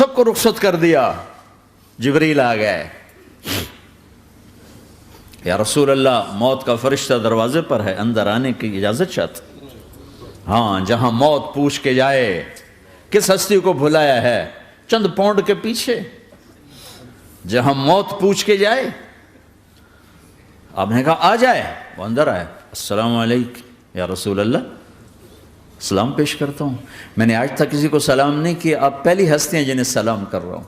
سب کو رخصت کر دیا. جبریل آ گئے. یا رسول اللہ موت کا فرشتہ دروازے پر ہے, اندر آنے کی اجازت چاہتا. ہاں, جہاں موت پوچھ کے جائے کس ہستی کو بھلایا ہے, چند پاؤنڈ کے پیچھے جہاں موت پوچھ کے جائے. آپ نے کہا آ جائے, وہ اندر آئے. السلام علیکم یا رسول اللہ, سلام پیش کرتا ہوں. میں نے آج تک کسی کو سلام نہیں کیا, آپ پہلی ہستی ہیں جنہیں سلام کر رہا ہوں.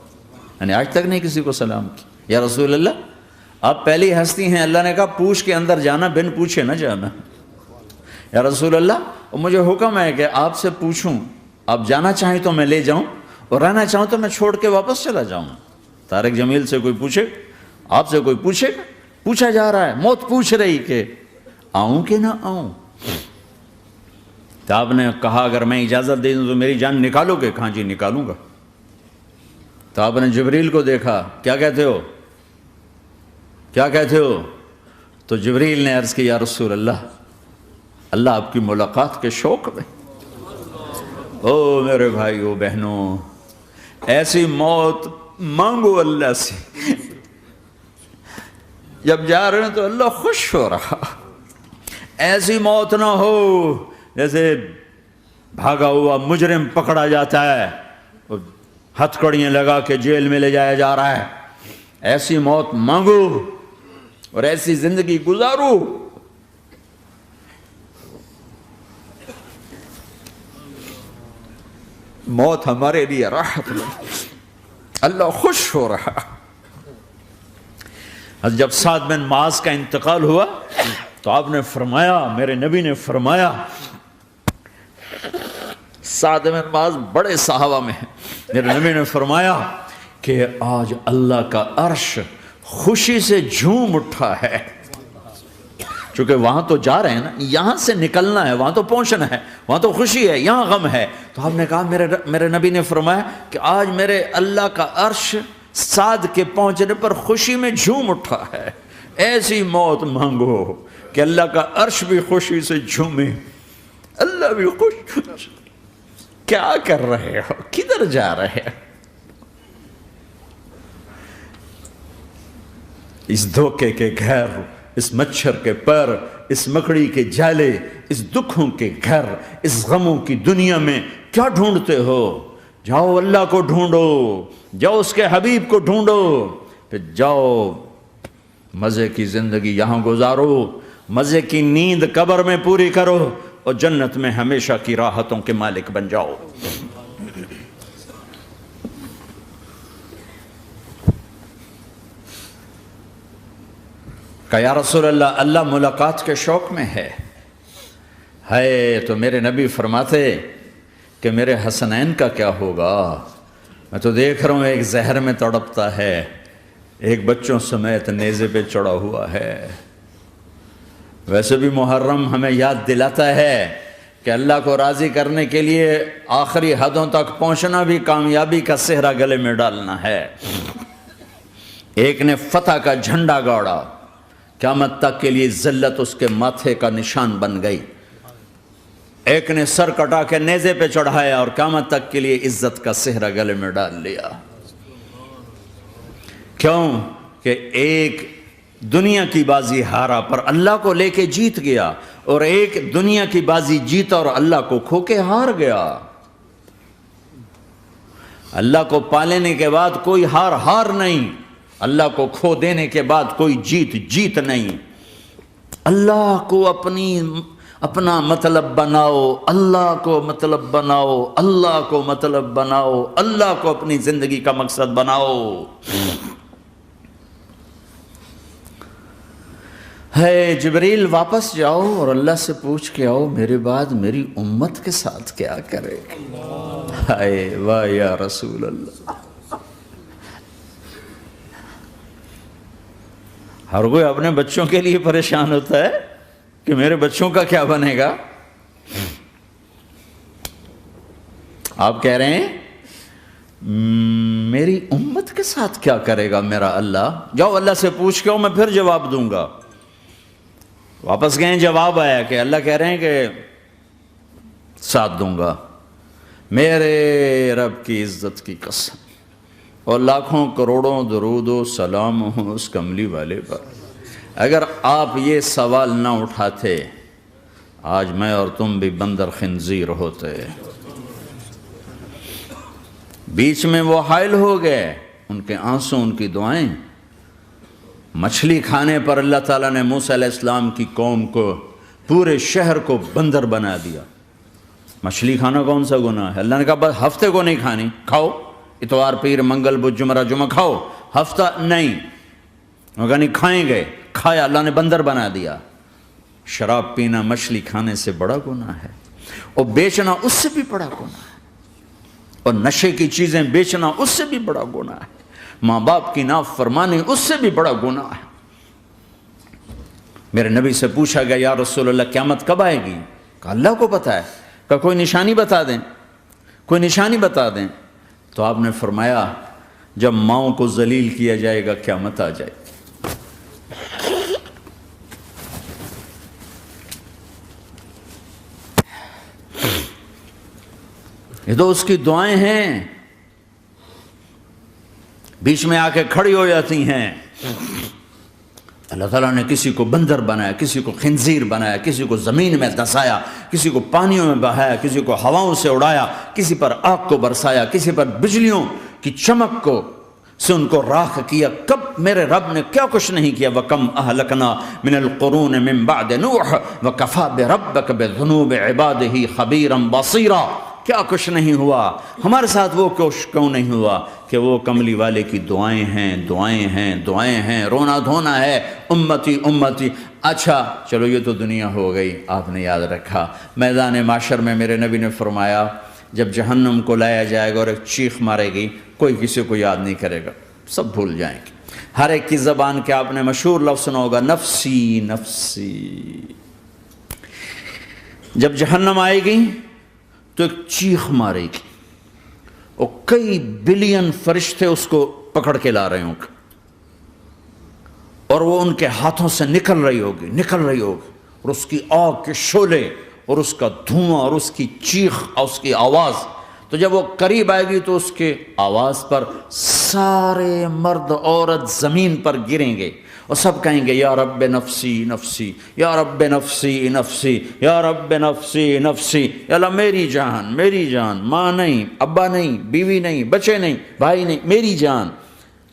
میں نے آج تک نہیں کسی کو سلام کیا. یا رسول اللہ آپ پہلی ہستی ہیں. اللہ نے کہا پوچھ کے اندر جانا, بن پوچھے نہ جانا. یا رسول اللہ مجھے حکم ہے کہ آپ سے پوچھوں, آپ جانا چاہیں تو میں لے جاؤں, اور رہنا چاہوں تو میں چھوڑ کے واپس چلا جاؤں. طارق جمیل سے کوئی پوچھے, آپ سے کوئی پوچھے, پوچھا جا رہا ہے, موت پوچھ رہی کہ آؤں کہ نہ آؤں. تو آپ نے کہا اگر میں اجازت دے دوں تو میری جان نکالو گے؟ کہاں جی نکالوں گا. تو آپ نے جبریل کو دیکھا, کیا کہتے ہو, کیا کہتے ہو؟ تو جبریل نے عرض کی یا رسول اللہ, اللہ آپ کی ملاقات کے شوق میں. او میرے بھائیو بہنوں, ایسی موت مانگو اللہ سے. جب جا رہے ہیں تو اللہ خوش ہو رہا. ایسی موت نہ ہو جیسے بھاگا ہوا مجرم پکڑا جاتا ہے, ہتھ کڑیاں لگا کے جیل میں لے جایا جا رہا ہے. ایسی موت مانگو اور ایسی زندگی گزارو. موت ہمارے لیے راحت نہیں, اللہ خوش ہو رہا. جب سعد بن معاذ کا انتقال ہوا تو آپ نے فرمایا, میرے نبی نے فرمایا, سعد بن معاذ بڑے صحابہ میں ہیں, میرے نبی نے فرمایا کہ آج اللہ کا عرش خوشی سے جھوم اٹھا ہے. چونکہ وہاں تو جا رہے ہیں نا, یہاں سے نکلنا ہے, وہاں تو پہنچنا ہے, وہاں تو خوشی ہے, یہاں غم ہے. تو آپ نے کہا, میرے نبی نے فرمایا کہ آج میرے اللہ کا عرش سعد کے پہنچنے پر خوشی میں جھوم اٹھا ہے. ایسی موت مانگو کہ اللہ کا عرش بھی خوشی سے جھومے, اللہ بھی خوش. کیا کر رہے ہو, کدھر جا رہے ہو؟ اس دھوکے کے گھر, اس مچھر کے پر, اس مکڑی کے جالے, اس دکھوں کے گھر, اس غموں کی دنیا میں کیا ڈھونڈتے ہو؟ جاؤ اللہ کو ڈھونڈو, جاؤ اس کے حبیب کو ڈھونڈو, پھر جاؤ مزے کی زندگی یہاں گزارو, مزے کی نیند قبر میں پوری کرو, اور جنت میں ہمیشہ کی راحتوں کے مالک بن جاؤ. کہ یا رسول اللہ, اللہ ملاقات کے شوق میں ہے. تو میرے نبی فرماتے کہ میرے حسنین کا کیا ہوگا؟ میں تو دیکھ رہا ہوں ایک زہر میں تڑپتا ہے, ایک بچوں سمیت نیزے پہ چڑھا ہوا ہے. ویسے بھی محرم ہمیں یاد دلاتا ہے کہ اللہ کو راضی کرنے کے لیے آخری حدوں تک پہنچنا بھی کامیابی کا صحرا گلے میں ڈالنا ہے. ایک نے فتح کا جھنڈا گاڑا, قیامت تک کے لیے ذلت اس کے ماتھے کا نشان بن گئی. ایک نے سر کٹا کے نیزے پہ چڑھایا اور قیامت تک کے لیے عزت کا صحرا گلے میں ڈال لیا. کیوں کہ ایک دنیا کی بازی ہارا پر اللہ کو لے کے جیت گیا, اور ایک دنیا کی بازی جیتا اور اللہ کو کھو کے ہار گیا. اللہ کو پالینے کے بعد کوئی ہار نہیں, اللہ کو کھو دینے کے بعد کوئی جیت نہیں. اللہ کو اپنا مطلب بناؤ, اللہ کو مطلب بناؤ, اللہ کو مطلب بناؤ, اللہ کو اپنی زندگی کا مقصد بناؤ. ہے جبریل واپس جاؤ اور اللہ سے پوچھ کے آؤ میرے بعد میری امت کے ساتھ کیا کرے. ہائے واہ یا رسول اللہ. ہر کوئی اپنے بچوں کے لیے پریشان ہوتا ہے کہ میرے بچوں کا کیا بنے گا. آپ کہہ رہے ہیں میری امت کے ساتھ کیا کرے گا میرا اللہ. جاؤ اللہ سے پوچھ کے آؤ, میں پھر جواب دوں گا. واپس گئے, جواب آیا کہ اللہ کہہ رہے ہیں کہ ساتھ دوں گا. میرے رب کی عزت کی قسم, اور لاکھوں کروڑوں درود و سلام ہوں اس کملی والے پر۔ اگر آپ یہ سوال نہ اٹھاتے آج میں اور تم بھی بندر خنزیر ہوتے۔ بیچ میں وہ حائل ہو گئے، ان کے آنسو، ان کی دعائیں۔ مچھلی کھانے پر اللہ تعالیٰ نے موسیٰ علیہ السلام کی قوم کو، پورے شہر کو بندر بنا دیا۔ مچھلی کھانا کون سا گناہ ہے؟ اللہ نے کہا بس ہفتے کو نہیں کھانی، کھاؤ، اتوار پیر منگل بدھ جمعہ جمعہ کھاؤ، ہفتہ نہیں۔ وہ کہا نہیں، کھائیں گے، کھایا، اللہ نے بندر بنا دیا۔ شراب پینا مچھلی کھانے سے بڑا گناہ ہے، اور بیچنا اس سے بھی بڑا گناہ ہے، اور نشے کی چیزیں بیچنا اس سے بھی بڑا گناہ ہے، ماں باپ کی نافرمانی اس سے بھی بڑا گناہ ہے۔ میرے نبی سے پوچھا گیا یا رسول اللہ قیامت کب آئے گی؟ کہا اللہ کو پتہ ہے۔ کہا کوئی نشانی بتا دیں، کوئی نشانی بتا دیں۔ تو آپ نے فرمایا جب ماؤں کو ذلیل کیا جائے گا قیامت آ جائے گی۔ یہ تو اس کی دعائیں ہیں، بیچ میں آ کے کھڑی ہو جاتی ہیں۔ اللہ تعالیٰ نے کسی کو بندر بنایا، کسی کو خنزیر بنایا، کسی کو زمین میں دسایا، کسی کو پانیوں میں بہایا، کسی کو ہواؤں سے اڑایا، کسی پر آگ کو برسایا، کسی پر بجلیوں کی چمک کو سے ان کو راکھ کیا۔ کب میرے رب نے کیا کچھ نہیں کیا۔ وَكَمْ أَهْلَكْنَا مِنَ الْقُرُونِ مِنْ بَعْدِ نُوحٍ وَكَفَى بِرَبِّكَ بِذُنُوبِ عِبَادِهِ خَبِيرًا بَصِيرًا۔ کیا کچھ نہیں ہوا ہمارے ساتھ، وہ کچھ کیوں نہیں ہوا کہ وہ کملی والے کی دعائیں ہیں، دعائیں ہیں، دعائیں ہیں، رونا دھونا ہے، امتی امتی۔ اچھا چلو یہ تو دنیا ہو گئی، آپ نے یاد رکھا میدان معاشر میں میرے نبی نے فرمایا جب جہنم کو لایا جائے گا اور ایک چیخ مارے گی، کوئی کسی کو یاد نہیں کرے گا، سب بھول جائیں گے۔ ہر ایک کی زبان کے آپ نے مشہور لفظ سنا ہوگا، نفسی نفسی۔ جب جہنم آئے گی تو ایک چیخ مارے گی، اور کئی بلین فرشتے اس کو پکڑ کے لا رہے ہوں گے، اور وہ ان کے ہاتھوں سے نکل رہی ہوگی، اور اس کی آگ کے شعلے اور اس کا دھواں اور اس کی چیخ اور اس کی آواز۔ تو جب وہ قریب آئے گی تو اس کے آواز پر سارے مرد عورت زمین پر گریں گے، اور سب کہیں گے یا رب نفسی نفسی، یا رب نفسی نفسی، یا رب نفسی نفسی۔ یا اللہ میری جان، میری جان، ماں نہیں، ابا نہیں، بیوی نہیں، بچے نہیں، بھائی نہیں، میری جان۔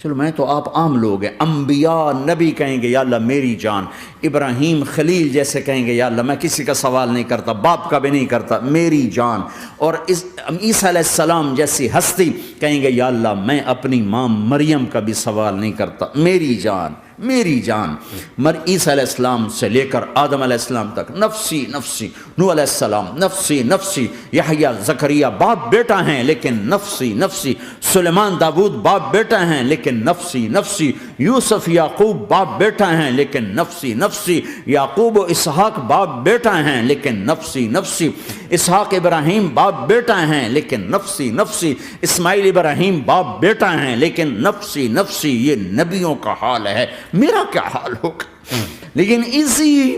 چلو میں تو آپ عام لوگ ہیں، انبیاء نبی کہیں گے یا اللہ میری جان، ابراہیم خلیل جیسے کہیں گے یا اللہ میں کسی کا سوال نہیں کرتا، باپ کا بھی نہیں کرتا، میری جان۔ اور عیسیٰ علیہ السلام جیسی ہستی کہیں گے یا اللہ میں اپنی ماں مریم کا بھی سوال نہیں کرتا، میری جان، میری جان۔ عیسیٰ علیہ السلام سے لے کر آدم علیہ السلام تک نفسی نفسی، نوح علیہ السلام نفسی نفسی، یحییٰ زکریا باپ بیٹا ہیں لیکن نفسی نفسی، سلیمان داود باپ بیٹا ہیں لیکن نفسی نفسی، یوسف یعقوب باپ بیٹا ہیں لیکن نفسی نفسی، یعقوب و اسحاق باپ بیٹا ہیں لیکن نفسی نفسی، اسحاق ابراہیم باپ بیٹا ہیں لیکن نفسی نفسی، اسماعیل ابراہیم باپ بیٹا ہیں لیکن نفسی نفسی۔ یہ نبیوں کا حال ہے، میرا کیا حال ہوگا؟ لیکن اسی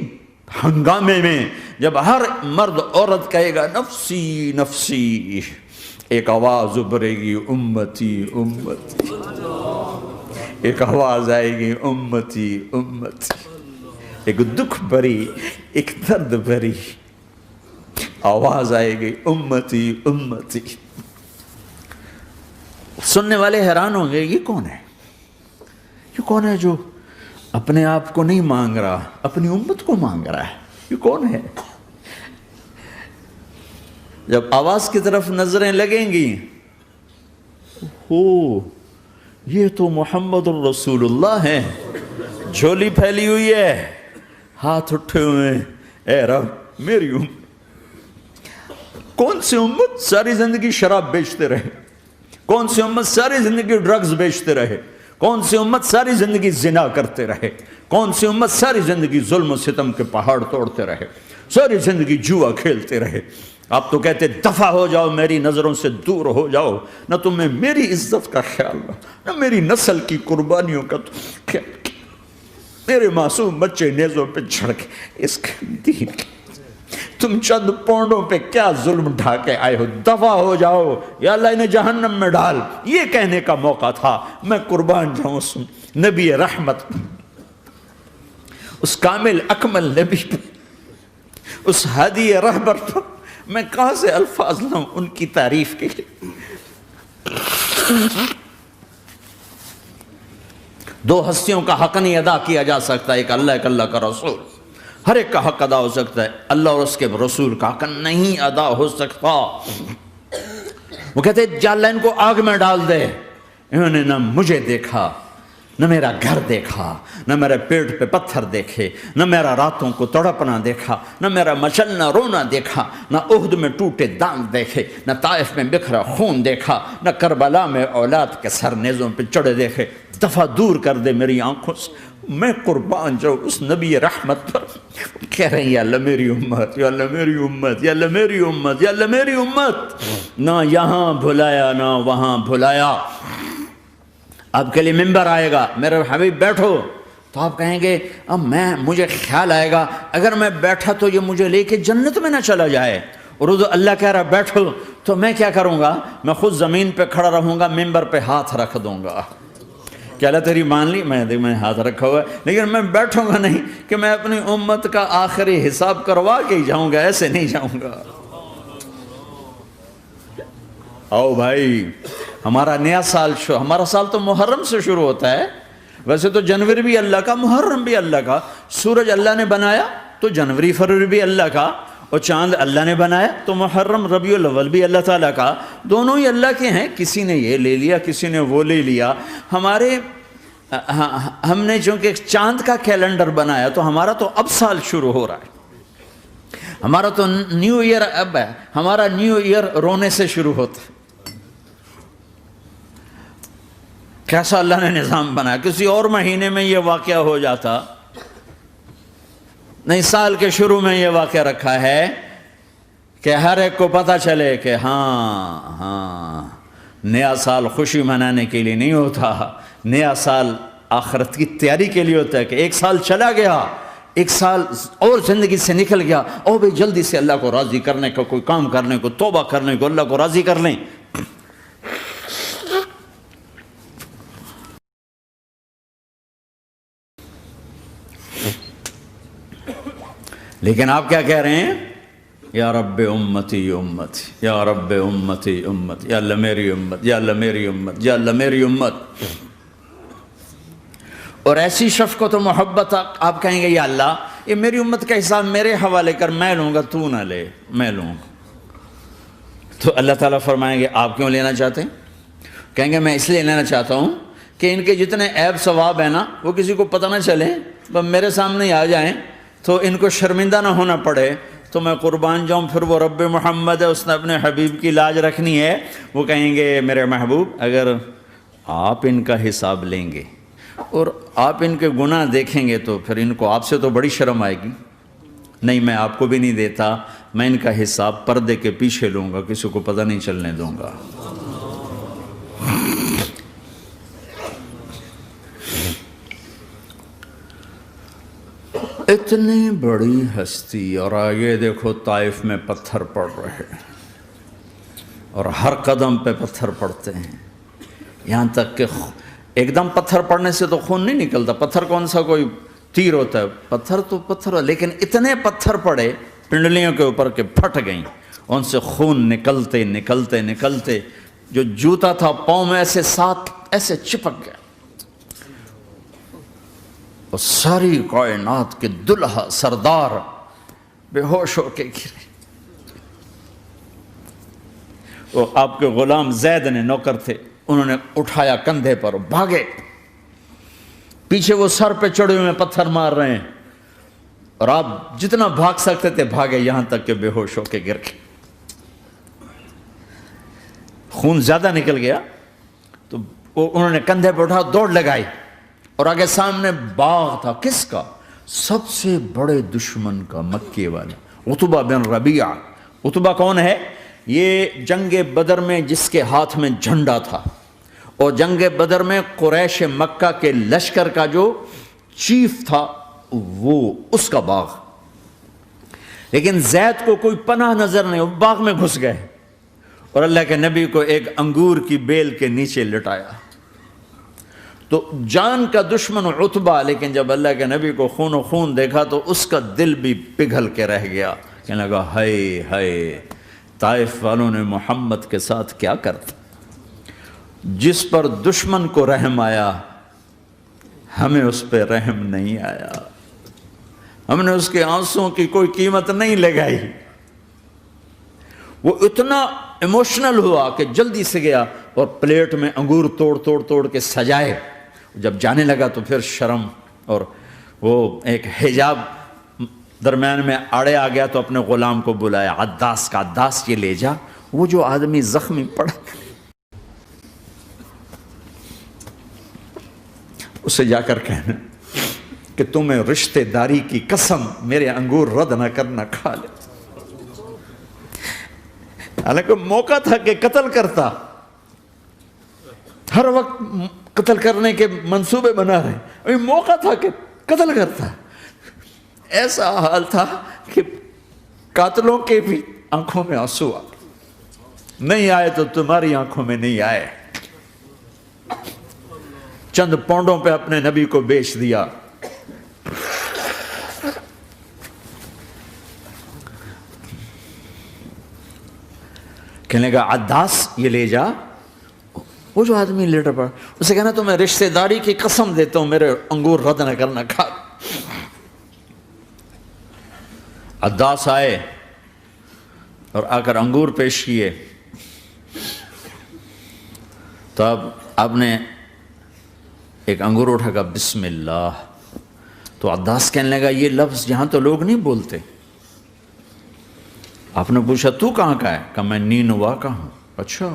ہنگامے میں جب ہر مرد عورت کہے گا نفسی نفسی، ایک آواز ابھرے گی امتی امتی، ایک آواز آئے گی امتی امتی، ایک دکھ بھری، ایک درد بھری آواز آئے گی امتی امتی۔ سننے والے حیران ہوں گے یہ کون ہے، یہ کون ہے جو اپنے آپ کو نہیں مانگ رہا، اپنی امت کو مانگ رہا ہے، یہ کون ہے؟ جب آواز کی طرف نظریں لگیں گی، یہ تو محمد الرسول اللہ ہے، جھولی پھیلی ہوئی ہے، ہاتھ اٹھے ہوئے ہیں، اے رب میری امت۔ کون سی امت ساری زندگی شراب بیچتے رہے، کون سی امت ساری زندگی ڈرگز بیچتے رہے، کون سی امت ساری زندگی زنا کرتے رہے، کون سی امت ساری زندگی ظلم و ستم کے پہاڑ توڑتے رہے، ساری زندگی جوا کھیلتے رہے۔ آپ تو کہتے دفع ہو جاؤ، میری نظروں سے دور ہو جاؤ، نہ تمہیں میری عزت کا خیال نہ میری نسل کی قربانیوں کا خیال، میرے معصوم بچے نیزوں پہ چڑھ کے اس کے دین تم چند پونڈوں پہ کیا ظلم ڈھا کے آئے ہو، دفع ہو جاؤ یا اللہ انہیں جہنم میں ڈال، یہ کہنے کا موقع تھا۔ میں قربان جاؤں اس نبی رحمت، اس کامل اکمل نبی پر، اس ہادی رہبر پر میں کہاں سے الفاظ لوں ان کی تعریف کے لیے۔ دو ہستیوں کا حق نہیں ادا کیا جا سکتا، ایک اللہ کا رسول۔ ہر ایک کا حق ادا ہو سکتا ہے، اللہ اور اس کے رسول کا حق نہیں ادا ہو سکتا۔ وہ کہتے ہیں جا اللہ ان کو آگ میں ڈال دے۔ انہوں نے نہ مجھے دیکھا، نہ میرا گھر دیکھا، نہ میرے پیٹ پہ پتھر دیکھے، نہ میرا راتوں کو تڑپنا دیکھا، نہ میرا مچلنا رونا دیکھا، نہ احد میں ٹوٹے دانت دیکھے، نہ طائف میں بکھرا خون دیکھا، نہ کربلا میں اولاد کے سر نیزوں پہ چڑھے دیکھے۔ دفعہ دور کر دے میری آنکھوں سے، میں قربان جاؤں اس نبی رحمت پر۔ کہہ رہے ہیں یا اللہ میری امت، یا اللہ میری امت، یا اللہ میری امت، یا اللہ میری امت۔ نہ یہاں بھلایا نہ وہاں بھلایا۔ آپ کے لیے ممبر آئے گا، میرے حبیب بیٹھو، تو آپ کہیں گے اب مجھے خیال آئے گا اگر میں بیٹھا تو یہ مجھے لے کے جنت میں نہ چلا جائے، اور اللہ کہہ رہا بیٹھو تو میں کیا کروں گا؟ میں خود زمین پہ کھڑا رہوں گا، ممبر پہ ہاتھ رکھ دوں گا کہ اللہ تیری مان لی، میں ہاتھ رکھا ہوا ہے، لیکن میں بیٹھوں گا نہیں کہ میں اپنی امت کا آخری حساب کروا کے ہی جاؤں گا، ایسے نہیں جاؤں گا۔ آؤ بھائی، ہمارا نیا سال ہمارا سال تو محرم سے شروع ہوتا ہے، ویسے تو جنوری بھی اللہ کا، محرم بھی اللہ کا، سورج اللہ نے بنایا تو جنوری فروری بھی اللہ کا، اور چاند اللہ نے بنایا تو محرم ربیع الاول بھی اللہ تعالیٰ کا، دونوں ہی اللہ کے ہیں۔ کسی نے یہ لے لیا، کسی نے وہ لے لیا۔ ہم نے چونکہ چاند کا کیلنڈر بنایا تو ہمارا تو اب سال شروع ہو رہا ہے، ہمارا تو نیو ایئر اب ہے، ہمارا نیو ایئر رونے سے شروع ہوتا ہے۔ کیسا اللہ نے نظام بنایا، کسی اور مہینے میں یہ واقعہ ہو جاتا، نہیں سال کے شروع میں یہ واقعہ رکھا ہے کہ ہر ایک کو پتہ چلے کہ ہاں نیا سال خوشی منانے کے لیے نہیں ہوتا، نیا سال آخرت کی تیاری کے لیے ہوتا ہے کہ ایک سال چلا گیا، ایک سال اور زندگی سے نکل گیا، اور بھئی جلدی سے اللہ کو راضی کرنے کا کوئی کام کرنے کو، توبہ کرنے کو، اللہ کو راضی کر لیں۔ لیکن آپ کیا کہہ رہے ہیں؟ یا رب امتی امتی، یا رب امتی امتی، یا اللہ میری امت، یا اللہ میری امت، یا اللہ میری امت۔ اور ایسی شفقت و محبت آپ کہیں گے یا اللہ یہ میری امت کا حساب میرے حوالے کر، میں لوں گا، تو نہ لے، میں لوں گا۔ تو اللہ تعالیٰ فرمائیں گے آپ کیوں لینا چاہتے ہیں؟ کہیں گے میں اس لیے لینا چاہتا ہوں کہ ان کے جتنے عیب ثواب ہیں نا وہ کسی کو پتہ نہ چلے، بس میرے سامنے ہی آ جائیں تو ان کو شرمندہ نہ ہونا پڑے، تو میں قربان جاؤں۔ پھر وہ رب محمد ہے، اس نے اپنے حبیب کی لاج رکھنی ہے، وہ کہیں گے میرے محبوب اگر آپ ان کا حساب لیں گے اور آپ ان کے گناہ دیکھیں گے تو پھر ان کو آپ سے تو بڑی شرم آئے گی، نہیں میں آپ کو بھی نہیں دیتا، میں ان کا حساب پردے کے پیچھے لوں گا، کسی کو پتہ نہیں چلنے دوں گا۔ اتنی بڑی ہستی، اور آگے دیکھو طائف میں پتھر پڑ رہے ہیں، اور ہر قدم پہ پتھر پڑتے ہیں، یہاں تک کہ ایک دم پتھر پڑنے سے تو خون نہیں نکلتا، پتھر کون سا کوئی تیر ہوتا ہے، پتھر تو پتھر، لیکن اتنے پتھر پڑے پنڈلیوں کے اوپر کہ پھٹ گئیں، ان سے خون نکلتے نکلتے نکلتے جو جوتا تھا پاؤں میں ایسے ساتھ ایسے چپک گیا، اور ساری کائنات کے دلہا سردار بے ہوش ہو کے گرے۔ وہ آپ کے غلام زید نے نوکر تھے، انہوں نے اٹھایا کندھے پر، بھاگے، پیچھے وہ سر پہ چڑھے ہوئے پتھر مار رہے ہیں، اور آپ جتنا بھاگ سکتے تھے بھاگے، یہاں تک کہ بے ہوش ہو کے گر گئے۔ خون زیادہ نکل گیا تو انہوں نے کندھے پہ اٹھا دوڑ لگائی، اور آگے سامنے باغ تھا، کس کا؟ سب سے بڑے دشمن کا، مکے والے عتبہ بن ربیعہ۔ عتبہ کون ہے؟ یہ جنگ بدر میں جس کے ہاتھ میں جھنڈا تھا، اور جنگ بدر میں قریش مکہ کے لشکر کا جو چیف تھا وہ، اس کا باغ۔ لیکن زید کو کوئی پناہ نظر نہیں، وہ باغ میں گھس گئے اور اللہ کے نبی کو ایک انگور کی بیل کے نیچے لٹایا۔ تو جان کا دشمن عتبہ، لیکن جب اللہ کے نبی کو خون و خون دیکھا تو اس کا دل بھی پگھل کے رہ گیا، کہنے لگا ہائے ہائے، طائف والوں نے محمد کے ساتھ کیا کرتا۔ جس پر دشمن کو رحم آیا ہمیں اس پہ رحم نہیں آیا، ہم نے اس کے آنسوں کی کوئی قیمت نہیں لگائی۔ وہ اتنا ایموشنل ہوا کہ جلدی سے گیا اور پلیٹ میں انگور توڑ کے سجائے۔ جب جانے لگا تو پھر شرم اور وہ ایک حجاب درمیان میں آڑے آ گیا، تو اپنے غلام کو بلایا، عداس کا، عداس یہ لے جا وہ جو آدمی زخمی پڑا، اسے جا کر کہنا کہ تمہیں رشتہ داری کی قسم میرے انگور رد نہ کرنا، کھا لے۔ حالانکہ موقع تھا کہ قتل کرتا، ہر وقت قتل کرنے کے منصوبے بنا رہے، ابھی موقع تھا کہ قتل کرتا۔ ایسا حال تھا کہ قاتلوں کے بھی آنکھوں میں آنسو آ نہیں آئے تو تمہاری آنکھوں میں نہیں آئے۔ چند پونڈوں پہ اپنے نبی کو بیچ دیا۔ کہنے لگا عداس یہ لے جا، وہ جو آدمی لیٹر پڑا، اسے کہنا تو میں رشتہ داری کی قسم دیتا ہوں میرے انگور رد نہ کرنا، کھا۔ عداس آئے اور آ کر انگور پیش کیے، تو اب آپ نے ایک انگور اٹھا کر بسم اللہ، تو عداس کہنے لگا یہ لفظ یہاں تو لوگ نہیں بولتے۔ آپ نے پوچھا تو کہاں کا ہے؟ کہا میں نینوا کا ہوں۔ اچھا،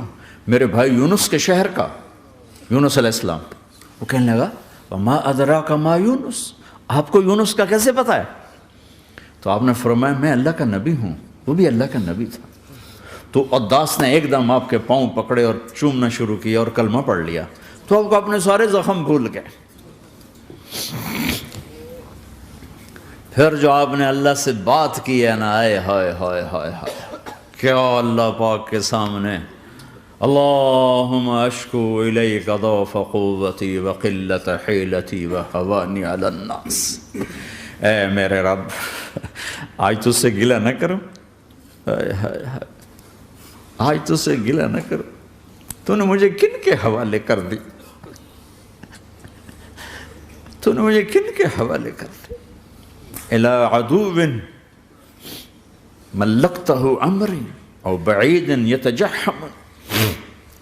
میرے بھائی یونس کے شہر کا، یونس علیہ السلام۔ وہ کہنے لگا وما ادراک ما یونس، آپ کو یونس کا کیسے پتا ہے؟ تو آپ نے فرمایا میں اللہ کا نبی ہوں، وہ بھی اللہ کا نبی تھا۔ تو عداس نے ایک دم آپ کے پاؤں پکڑے اور چومنا شروع کیا اور کلمہ پڑھ لیا، تو آپ کو اپنے سارے زخم بھول گئے۔ پھر جو آپ نے اللہ سے بات کی ہے نا، آئے ہائے ہائے ہائے ہائے، کیا اللہ پاک کے سامنے اللہم اشکو الیک ضعف قوتی وقلت حیلتی وہوانی علی الناس، اے میرے رب آج تجھ سے گلہ نہ کروں، آج تجھ سے گلہ نہ کروں، تو نے مجھے کن کے حوالے کر دی، تو نے مجھے کن کے حوالے کر دی، الی عدو ملکتہ امری او بعید یتجحم،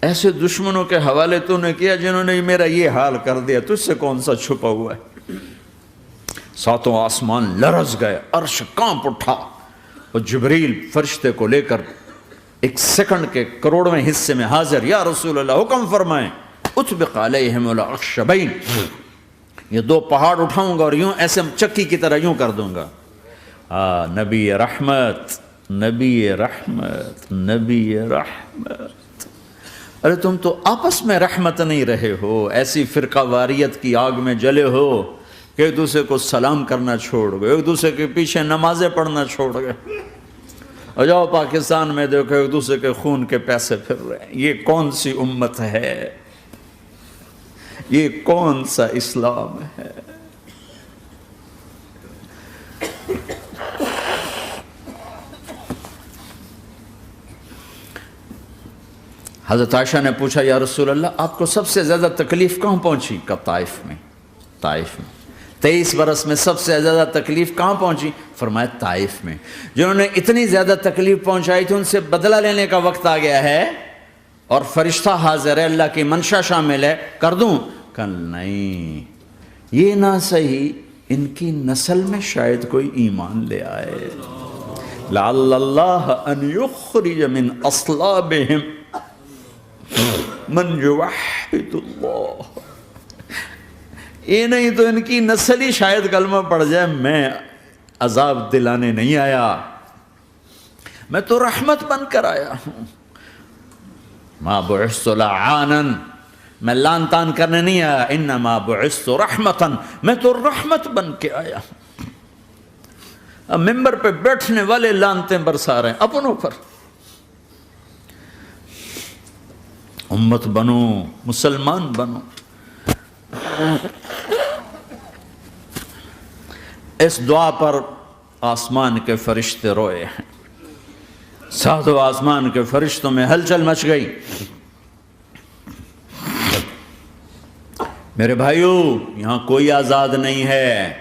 ایسے دشمنوں کے حوالے تو نے کیا جنہوں نے میرا یہ حال کر دیا، تجھ سے کون سا چھپا ہوا ہے۔ ساتوں آسمان لرز گئے، عرش کانپ اٹھا، اور جبریل فرشتے کو لے کر ایک سیکنڈ کے کروڑویں حصے میں حاضر، یا رسول اللہ حکم فرمائیں اطبق علیہم الاخشبین، یہ دو پہاڑ اٹھاؤں گا اور یوں ایسے چکی کی طرح یوں کر دوں گا۔ نبی رحمت، نبی رحمت، نبی رحمت۔ ارے تم تو آپس میں رحمت نہیں رہے ہو، ایسی فرقہ واریت کی آگ میں جلے ہو کہ ایک دوسرے کو سلام کرنا چھوڑ گئے، ایک دوسرے کے پیچھے نمازیں پڑھنا چھوڑ گئے، اور جاؤ پاکستان میں دیکھو ایک دوسرے کے خون کے پیسے پھر رہے ہیں۔ یہ کون سی امت ہے؟ یہ کون سا اسلام ہے؟ حضرت عائشہ نے پوچھا یا رسول اللہ آپ کو سب سے زیادہ تکلیف کہاں پہنچی؟ کہا طائف میں، طائف میں۔ 23 برس میں سب سے زیادہ تکلیف کہاں پہنچی؟ فرمایا طائف میں۔ جنہوں نے اتنی زیادہ تکلیف پہنچائی تھی ان سے بدلہ لینے کا وقت آ گیا ہے، اور فرشتہ حاضر ہے، اللہ کی منشا شامل ہے، کر دوں؟ کہ نہیں، یہ نہ صحیح، ان کی نسل میں شاید کوئی ایمان لے آئے، لعل اللہ ان یخرج من اصلابہم من یوحد اللہ، یہ نہیں تو ان کی نسل ہی شاید کلمہ پڑ جائے۔ میں عذاب دلانے نہیں آیا، میں تو رحمت بن کر آیا ہوں۔ ما بعثت لعانا، میں لان تان کرنے نہیں آیا، انما بعثت رحمتا، میں تو رحمت بن کے آیا ہوں۔ اب ممبر پہ بیٹھنے والے لانتیں برسا رہے ہیں اپنوں پر۔ امت بنو، مسلمان بنو۔ اس دعا پر آسمان کے فرشتے روئے ہیں، ساتوں آسمان کے فرشتوں میں ہلچل مچ گئی۔ میرے بھائیو، یہاں کوئی آزاد نہیں ہے۔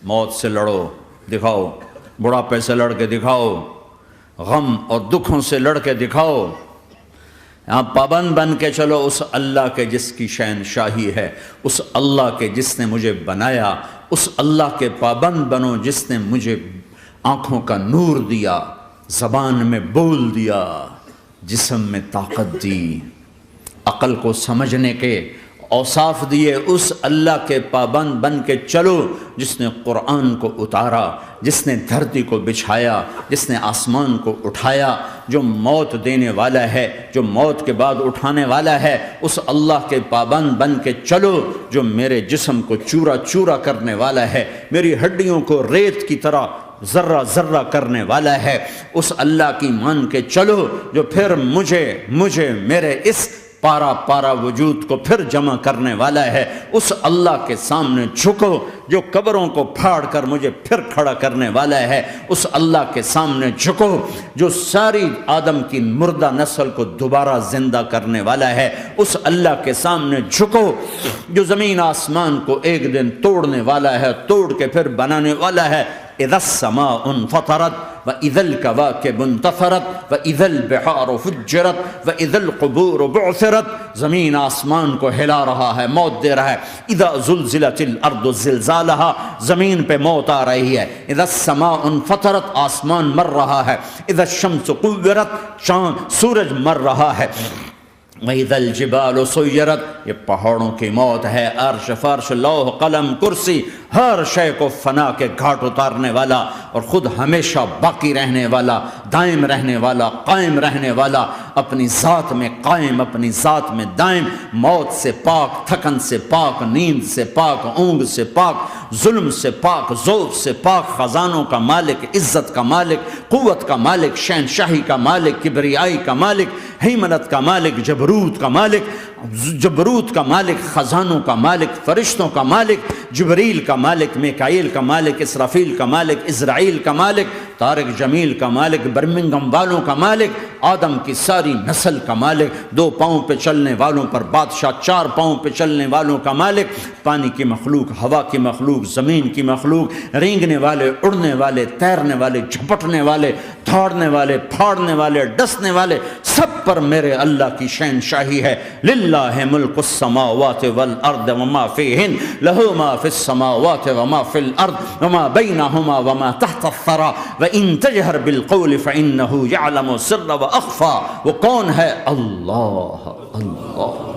موت سے لڑو، دکھاؤ، بڑھاپے سے لڑ کے دکھاؤ، غم اور دکھوں سے لڑ کے دکھاؤ۔ یہاں پابند بن کے چلو اس اللہ کے جس کی شہنشاہی ہے، اس اللہ کے جس نے مجھے بنایا، اس اللہ کے پابند بنو جس نے مجھے آنکھوں کا نور دیا، زبان میں بول دیا، جسم میں طاقت دی، عقل کو سمجھنے کے اوصاف دیے۔ اس اللہ کے پابند بن کے چلو جس نے قرآن کو اتارا، جس نے دھرتی کو بچھایا، جس نے آسمان کو اٹھایا، جو موت دینے والا ہے، جو موت کے بعد اٹھانے والا ہے۔ اس اللہ کے پابند بن کے چلو جو میرے جسم کو چورا چورا کرنے والا ہے، میری ہڈیوں کو ریت کی طرح ذرہ ذرہ کرنے والا ہے۔ اس اللہ کی مان کے چلو جو پھر مجھے میرے اس پارا پارا وجود کو پھر جمع کرنے والا ہے۔ اس اللہ کے سامنے جھکو جو قبروں کو پھاڑ کر مجھے پھر کھڑا کرنے والا ہے۔ اس اللہ کے سامنے جھکو جو ساری آدم کی مردہ نسل کو دوبارہ زندہ کرنے والا ہے۔ اس اللہ کے سامنے جھکو جو زمین آسمان کو ایک دن توڑنے والا ہے، توڑ کے پھر بنانے والا ہے۔ اذا السماء انفطرت واذا الكواكب انتثرت واذا البحار فجرت واذا القبور بعثرت۔ زمین آسمان کو ہلا رہا ہے، موت دے رہا ہے۔ اذا زلزلت الارض زلزالها، زمین پہ موت آ رہی ہے۔ اذا السماء انفطرت، آسمان مر رہا ہے۔ اذا الشمس قورت، چاند سورج مر رہا ہے۔ وَإِذَا الْجِبَالُ سُيِّرَتْ، یہ پہاڑوں کی موت ہے۔ عرش فرش لوح قلم کرسی، ہر شے کو فنا کے گھاٹ اتارنے والا اور خود ہمیشہ باقی رہنے والا، دائم رہنے والا، قائم رہنے والا، اپنی ذات میں قائم، اپنی ذات میں دائم، موت سے پاک، تھکن سے پاک، نیند سے پاک، اونگ سے پاک، ظلم سے پاک، ذوق سے پاک، خزانوں کا مالک، عزت کا مالک، قوت کا مالک، شہنشاہی کا مالک، کبریائی کا مالک، ہیمنت کا مالک، جبروت کا مالک، جبروت کا مالک، خزانوں کا مالک، فرشتوں کا مالک، جبریل کا مالک، میکائیل کا مالک، اسرافیل کا مالک، اسرائیل کا مالک، طارق جمیل کا مالک، برمنگم والوں کا مالک، آدم کی ساری نسل کا مالک، 2 پاؤں پہ چلنے والوں پر بادشاہ، 4 پاؤں پہ چلنے والوں کا مالک، پانی کی مخلوق، ہوا کی مخلوق، زمین کی مخلوق، رینگنے والے، اڑنے والے، تیرنے والے، جھپٹنے والے، دھاڑنے والے، پھاڑنے والے، ڈسنے والے، سب پر میرے اللہ کی شہنشاہی ہے۔ للہ ملک السماوات والارض وما فیہن، لہو ما فی السماوات وما فی الارض وما بینہما وما تحت الثری وان تجہر بالقول فانہ یعلم السر واخفی۔ وہ کون ہے؟ اللہ۔ اللہ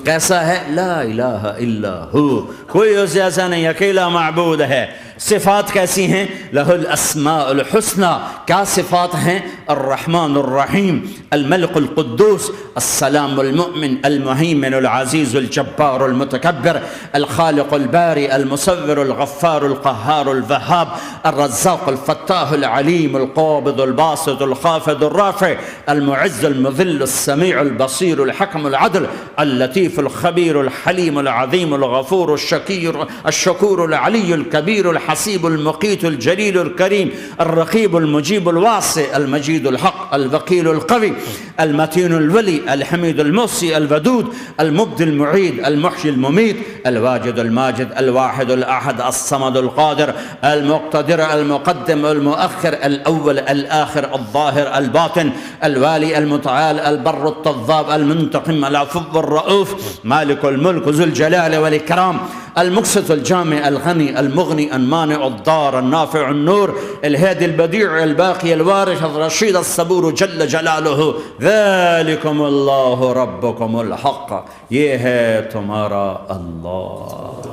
کیسا ہے؟ لا الہ الا ہو، کوئی اس جیسا نہیں، اکیلا معبود ہے۔ صفات کیسی ہیں؟ لہ الاسماء الحسنى، کیا صفات ہیں؟ الرحمن الرحیم، الملک القدوس، السلام المؤمن، المہیمن العزیز الجبار المتکبر، الخالق الباری المصور الغفار القہار الوہاب، الرزاق الفتاح العلیم القابض الباسط الخافض الرافع، المعز المذل السمیع البصیر الحکم العدل، اللطیف الخبیر الحلیم العظیم الغفور الشکور العلی الکبیر الحسیب المقیت الجلیل الکریم، الرقیب المجیب الواسع، المجید الحق، الوکیل القوی، المتین الولی، الحمید المحصی، الودود، المبدی المعید، المحیی الممیت، الواجد الماجد، الواحد الاحد، الصمد القادر، المقتدر، المقدم، المؤخر، الاول، الاخر، الظاهر، الباطن، الوالي، المتعال، البر التواب، المنتقم، العفو الرؤوف، مالك الملك ذو الجلال والإكرام، المقسط الجامع الغني المغني المانع الضار النافع النور، الهادي البديع الباقي الوارث الرشيد الصبور جل جلاله، ذلكم الله ربكم الحق، یہ ہے تمہارا اللہ۔